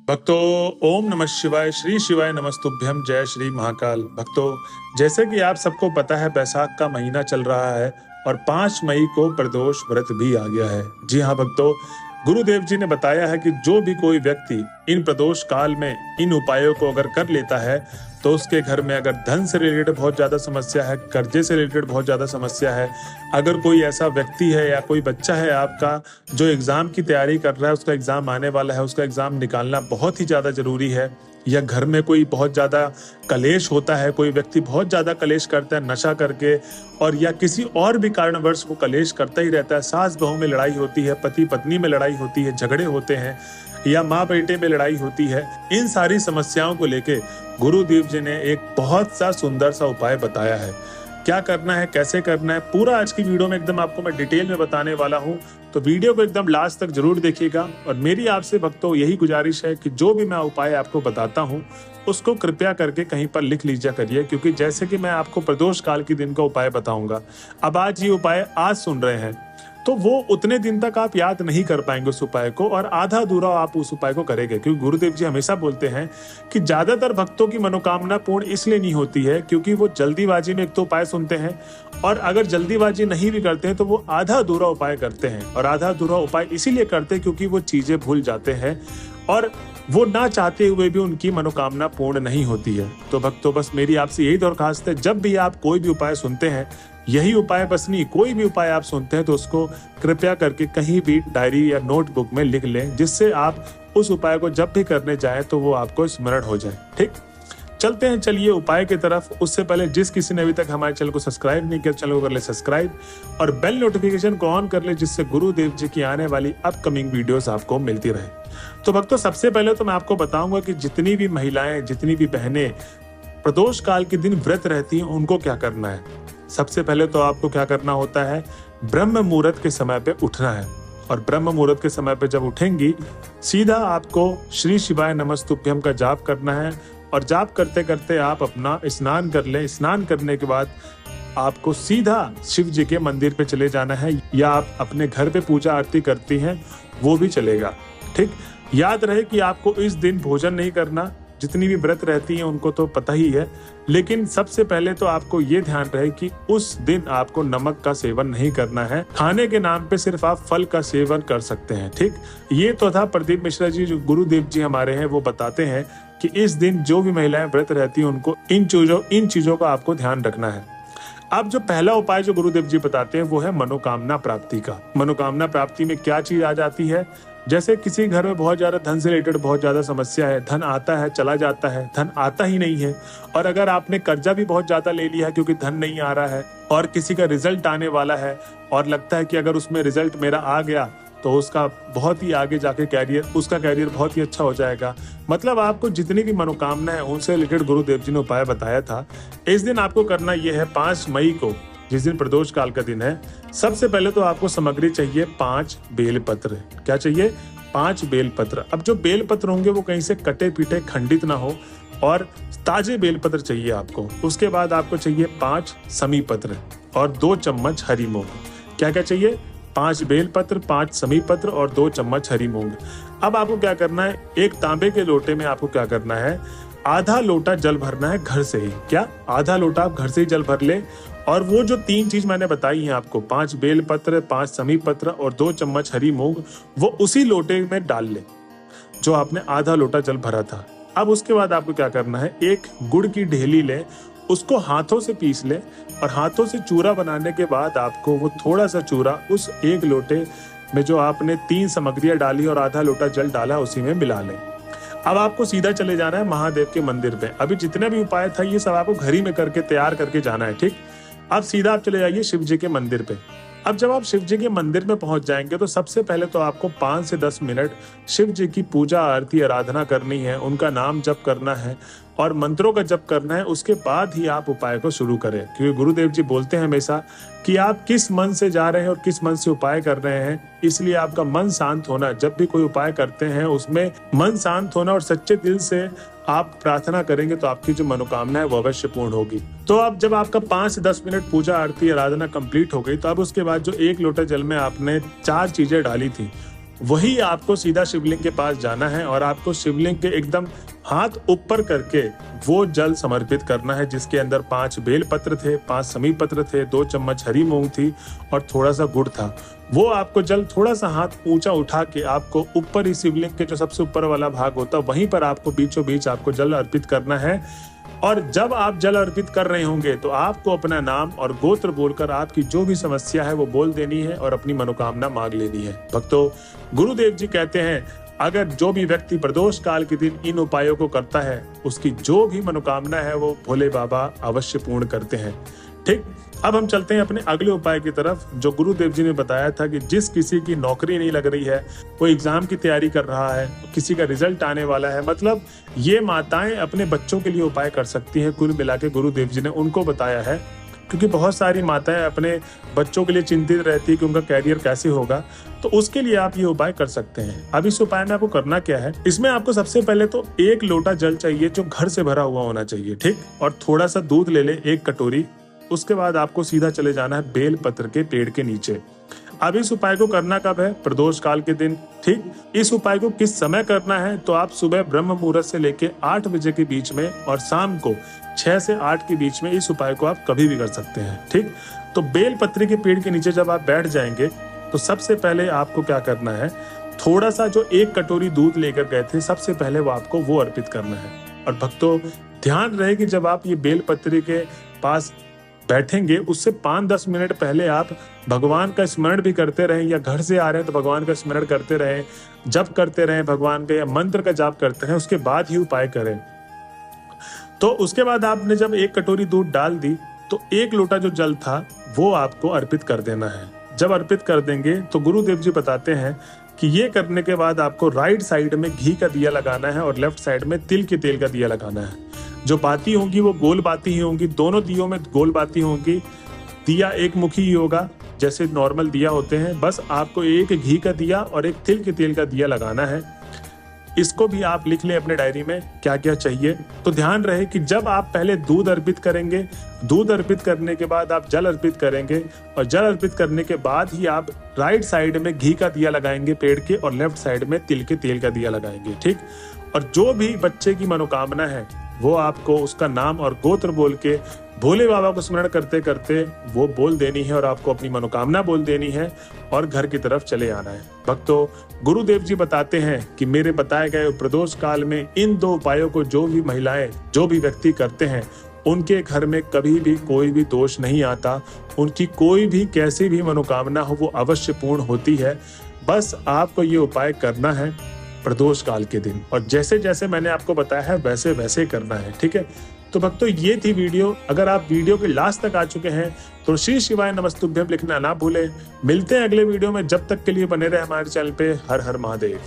भक्तों, ओम नमः शिवाय, श्री शिवाय नमस्तुभ्यम, जय श्री महाकाल। भक्तों, जैसे कि आप सबको पता है, बैसाख का महीना चल रहा है और 5 मई को प्रदोष व्रत भी आ गया है। जी हाँ भक्तों, गुरुदेव जी ने बताया है कि जो भी कोई व्यक्ति इन प्रदोष काल में इन उपायों को अगर कर लेता है तो उसके घर में अगर धन से रिलेटेड बहुत ज्यादा समस्या है, कर्जे से रिलेटेड बहुत ज्यादा समस्या है, अगर कोई ऐसा व्यक्ति है या कोई बच्चा है आपका जो एग्जाम की तैयारी कर रहा है, उसका एग्जाम आने वाला है, उसका एग्जाम निकालना बहुत ही ज्यादा जरूरी है, या घर में कोई बहुत ज्यादा कलेश होता है, कोई व्यक्ति बहुत ज्यादा कलेश करता है नशा करके, और या किसी और भी कारणवश वो कलेश करता ही रहता है, सास बहू में लड़ाई होती है, पति पत्नी में लड़ाई होती है, झगड़े होते हैं, या माँ बेटे में लड़ाई होती है, इन सारी समस्याओं को लेके गुरुदेव जी ने एक बहुत सा सुंदर सा उपाय बताया है। क्या करना है, कैसे करना है, पूरा आज की वीडियो में एकदम आपको मैं डिटेल में बताने वाला हूँ, तो वीडियो को एकदम लास्ट तक जरूर देखिएगा। और मेरी आपसे भक्तों यही गुजारिश है कि जो भी मैं उपाय आपको बताता हूँ उसको कृपया करके कहीं पर लिख लीजिए करिए, क्योंकि जैसे कि मैं आपको प्रदोष काल के दिन का उपाय बताऊंगा, अब आज ये उपाय आज सुन रहे हैं तो वो उतने दिन तक आप याद नहीं कर पाएंगे उस उपाय को, और आधा अधूरा आप उस उपाय को करेंगे। क्योंकि गुरुदेव जी हमेशा बोलते हैं कि ज्यादातर भक्तों की मनोकामना पूर्ण इसलिए नहीं होती है क्योंकि वो जल्दीबाजी में एक तो उपाय सुनते हैं, और अगर जल्दीबाजी नहीं भी करते हैं तो वो आधा अधूरा उपाय करते हैं, और आधा अधूरा उपाय इसीलिए करते हैं क्योंकि वो चीजें भूल जाते हैं और वो ना चाहते हुए भी उनकी मनोकामना पूर्ण नहीं होती है। तो भक्तों, बस मेरी आपसे यही दरखास्त है, जब भी आप कोई भी उपाय सुनते हैं, यही उपाय बस नहीं, कोई भी उपाय आप सुनते हैं तो उसको कृपया करके कहीं भी डायरी या नोटबुक में लिख लें, जिससे आप उस उपाय को जब भी करने जाएं तो वो आपको स्मरण हो जाए। ठीक, चलते हैं चलिए उपाय की तरफ। उससे पहले जिस किसी ने अभी तक हमारे चैनल को सब्सक्राइब नहीं किया, चैनल को कर ले सब्सक्राइब और बेल नोटिफिकेशन को ऑन कर ले, जिससे गुरुदेव जी की आने वाली अपकमिंग वीडियोस आपको मिलती रहे। तो भक्तों, सबसे पहले तो मैं आपको बताऊंगा कि जितनी भी महिलाएं, जितनी भी बहनें प्रदोष काल के दिन व्रत रहती हैं उनको क्या करना है। सबसे पहले तो आपको क्या करना होता है, ब्रह्म मुहूर्त के समय पे उठना है, और ब्रह्म मुहूर्त के समय पे जब उठेंगी सीधा आपको श्री शिवाय नमस्तुभ्यम का जाप करना है, और जाप करते करते आप अपना स्नान कर लें। स्नान करने के बाद आपको सीधा शिव जी के मंदिर पे चले जाना है, या आप अपने घर पे पूजा आरती करती हैं वो भी चलेगा। ठीक, याद रहे कि आपको इस दिन भोजन नहीं करना, जितनी भी व्रत रहती हैं उनको तो पता ही है, लेकिन सबसे पहले तो आपको ये ध्यान रहे कि उस दिन आपको नमक का सेवन नहीं करना है, खाने के नाम पे सिर्फ आप फल का सेवन कर सकते हैं। ठीक, ये तो था प्रदीप मिश्रा जी जो गुरुदेव जी हमारे हैं, वो बताते हैं कि इस दिन जो भी महिलाएं व्रत रहती हैं उनको इन चीजों का आपको ध्यान रखना है। अब जो पहला उपाय जो गुरुदेव जी बताते हैं वो है मनोकामना प्राप्ति का। मनोकामना प्राप्ति में क्या चीज आ जाती है, जैसे किसी घर में बहुत ज्यादा धन से रिलेटेड बहुत ज्यादा समस्या है, धन आता है चला जाता है, धन आता ही नहीं है, और अगर आपने कर्जा भी बहुत ज्यादा ले लिया है क्योंकि धन नहीं आ रहा है, और किसी का रिजल्ट आने वाला है और लगता है कि अगर उसमें रिजल्ट मेरा आ गया तो उसका बहुत ही आगे जाके उसका कैरियर बहुत ही अच्छा हो जाएगा। मतलब आपको जितनी भी मनोकामना है उनसे रिलेटेड गुरुदेव जी ने उपाय बताया था। इस दिन आपको करना यह है, 5 मई को जिस दिन प्रदोष काल का दिन है, सबसे पहले तो आपको सामग्री चाहिए 5 बेलपत्र। क्या चाहिए? 5 बेलपत्र। अब जो बेलपत्र होंगे वो कहीं से कटे पीटे खंडित ना हो, और ताजे बेलपत्र चाहिए आपको। उसके बाद आपको चाहिए 5 समी पत्र और 2 चम्मच हरी मूंग। क्या क्या चाहिए? 5 बेलपत्र, 5 समी पत्र और 2 चम्मच हरी मूंग। अब आपको क्या करना है, एक तांबे के लोटे में आपको क्या करना है, आधा लोटा जल भरना है घर से ही। क्या? आधा लोटा आप घर से ही जल भर ले, और वो जो 3 चीज मैंने बताई हैं आपको, 5 बेलपत्र, 5 समी पत्र और 2 चम्मच हरी मूंग, वो उसी लोटे में डाल ले जो आपने आधा लोटा जल भरा था। अब उसके बाद आपको क्या करना है, एक गुड़ की ढेली ले, उसको हाथों से पीस ले, और हाथों से चूरा बनाने के बाद आपको वो थोड़ा सा चूरा उस एक लोटे में जो आपने 3 सामग्रियां डाली और आधा लोटा जल डाला उसी में मिला लें। अब आपको सीधा चले जाना है महादेव के मंदिर पे। अभी जितने भी उपाय था ये सब आपको घर ही में करके तैयार करके जाना है। ठीक, अब सीधा आप चले जाइए शिव जी के मंदिर पे। अब जब आप शिव जी के मंदिर में पहुंच जाएंगे तो सबसे पहले तो आपको 5 से 10 मिनट शिव जी की पूजा आरती आराधना करनी है, उनका नाम जप करना है और मंत्रों का जप करना है। उसके बाद ही आप उपाय को शुरू करें, क्योंकि गुरुदेव जी बोलते हैं हमेशा कि आप किस मन से जा रहे हैं और किस मन से उपाय कर रहे हैं, इसलिए आपका मन शांत होना, जब भी कोई उपाय करते हैं उसमें मन शांत होना और सच्चे दिल से आप प्रार्थना करेंगे तो आपकी जो मनोकामना है वो अवश्य पूर्ण होगी। तो अब जब आपका 5 से 10 मिनट पूजा आरती आराधना कंप्लीट हो गई, तो अब उसके बाद जो 1 लोटा जल में आपने 4 चीजें डाली थी वही आपको सीधा शिवलिंग के पास जाना है और आपको शिवलिंग के एकदम हाथ ऊपर करके वो जल समर्पित करना है, जिसके अंदर 5 बेल पत्र थे, 5 समी पत्र थे, 2 चम्मच हरी मूंग थी और थोड़ा सा गुड़ था। वो आपको जल थोड़ा सा हाथ ऊंचा उठा के आपको ऊपर ही शिवलिंग के जो सबसे ऊपर वाला भाग होता है वहीं पर आपको बीचों बीच आपको जल अर्पित करना है। और जब आप जल अर्पित कर रहे होंगे तो आपको अपना नाम और गोत्र बोलकर आपकी जो भी समस्या है वो बोल देनी है और अपनी मनोकामना मांग लेनी है। भक्तों, गुरुदेव जी कहते हैं अगर जो भी व्यक्ति प्रदोष काल के दिन इन उपायों को करता है उसकी जो भी मनोकामना है वो भोले बाबा अवश्य पूर्ण करते हैं। ठीक, अब हम चलते हैं अपने अगले उपाय की तरफ, जो गुरुदेव जी ने बताया था कि जिस किसी की नौकरी नहीं लग रही है, कोई एग्जाम की तैयारी कर रहा है, किसी का रिजल्ट आने वाला है, मतलब ये माताएं अपने बच्चों के लिए उपाय कर सकती हैं। कुल मिला के गुरुदेव जी ने उनको बताया है, क्योंकि बहुत सारी माताएं अपने बच्चों के लिए चिंतित रहती है कि उनका कैरियर कैसे होगा, तो उसके लिए आप ये उपाय कर सकते हैं। अब इस उपाय में आपको करना क्या है, इसमें आपको सबसे पहले तो 1 लोटा जल चाहिए जो घर से भरा हुआ होना चाहिए। ठीक, और थोड़ा सा दूध ले ले 1 कटोरी। उसके बाद आपको सीधा चले जाना है बेल पत्र के पेड़ के नीचे। अब इस उपाय को करना कब है, प्रदोष काल के दिन। ठीक, इस उपाय को किस समय करना है, तो आप सुबह ब्रह्म मुहूर्त से लेके 8 बजे के बीच में और शाम को 6 से 8 के बीच में इस उपाय को आप कभी भी कर सकते हैं। ठीक, तो बेल पत्र के पेड़ के नीचे जब आप बैठ जाएंगे तो सबसे पहले आपको क्या करना है, थोड़ा सा जो 1 कटोरी दूध लेकर गए थे सबसे पहले वो आपको वो अर्पित करना है। और भक्तों, ध्यान रहे कि जब आप ये बेल पत्र के पास बैठेंगे उससे 5-10 मिनट पहले आप भगवान का स्मरण भी करते रहें, या घर से आ रहे हैं तो भगवान का स्मरण करते रहें, जप करते रहें भगवान का, या मंत्र का जाप करते हैं, उसके बाद ही उपाय करें। तो उसके बाद आपने जब 1 कटोरी दूध डाल दी तो 1 लोटा जो जल था वो आपको अर्पित कर देना है। जब अर्पित कर देंगे तो गुरुदेव जी बताते हैं कि ये करने के बाद आपको राइट साइड में घी का दिया लगाना है और लेफ्ट साइड में तिल के तेल का दिया लगाना है। जो बाती होंगी वो गोल बाती ही होंगी, दोनों दियों में गोल बाती होंगी। दिया एक मुखी ही होगा जैसे नॉर्मल दिया होते हैं, बस आपको 1 घी का दिया और 1 तिल के तेल का दिया लगाना है। इसको भी आप लिख लें अपने डायरी में क्या क्या चाहिए। तो ध्यान रहे कि जब आप पहले दूध अर्पित करेंगे, दूध अर्पित करने के बाद आप जल अर्पित करेंगे और जल अर्पित करने के बाद ही आप राइट साइड में घी का दिया लगाएंगे पेड़ के और लेफ्ट साइड में तिल के तेल का दिया लगाएंगे। ठीक, और जो भी बच्चे की मनोकामना है वो आपको उसका नाम और गोत्र बोल के भोले बाबा को स्मरण करते करते वो बोल देनी है और आपको अपनी मनोकामना बोल देनी है और घर की तरफ चले आना है। भक्तों, गुरुदेव जी बताते हैं कि मेरे बताए गए प्रदोष काल में इन 2 उपायों को जो भी महिलाएं, जो भी व्यक्ति करते हैं, उनके घर में कभी भी कोई भी दोष नहीं आता। उनकी कोई भी कैसी भी मनोकामना हो वो अवश्य पूर्ण होती है। बस आपको ये उपाय करना है प्रदोष काल के दिन, और जैसे जैसे मैंने आपको बताया है वैसे वैसे करना है। ठीक है, तो भक्तों ये थी वीडियो। अगर आप वीडियो के लास्ट तक आ चुके हैं तो श्री शिवाय नमस्तुभ्यम लिखना ना भूलें। मिलते हैं अगले वीडियो में, जब तक के लिए बने रहे हमारे चैनल पे। हर हर महादेव।